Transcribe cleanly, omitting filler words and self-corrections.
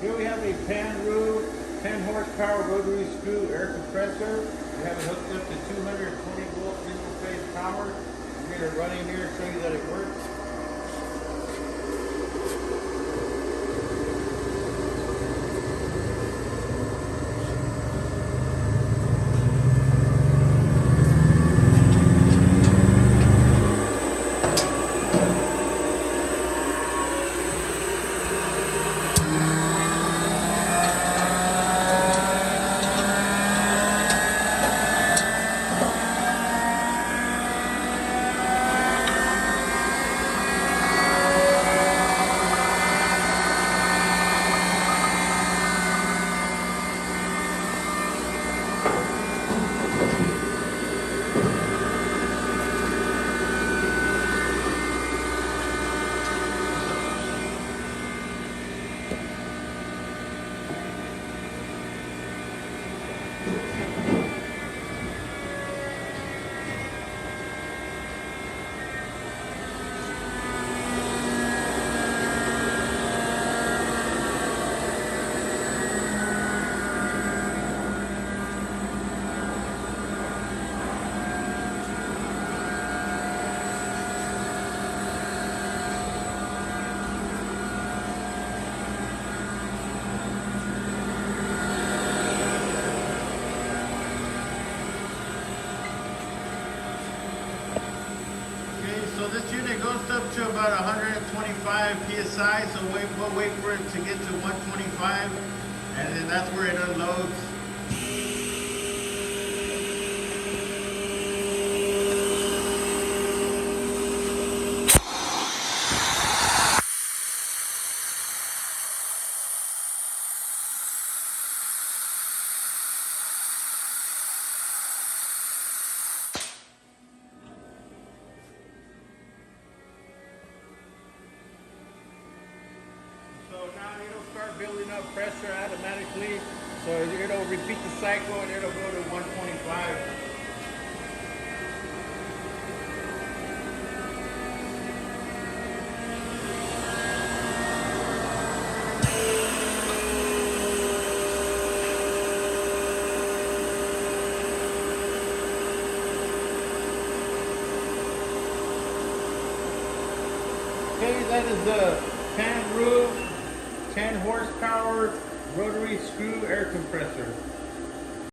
Here we have a Panroof 10 horsepower rotary screw air compressor. We have it hooked up to 220 volt single phase power. I'm going to run in here and show you that it works. So this unit goes up to about 125 psi, so we'll wait for it to get to 125, and then that's where it unloads. So now it'll start building up pressure automatically. So it'll repeat the cycle and it'll go to 125. Okay, that is the Panroof 10 horsepower rotary screw air compressor.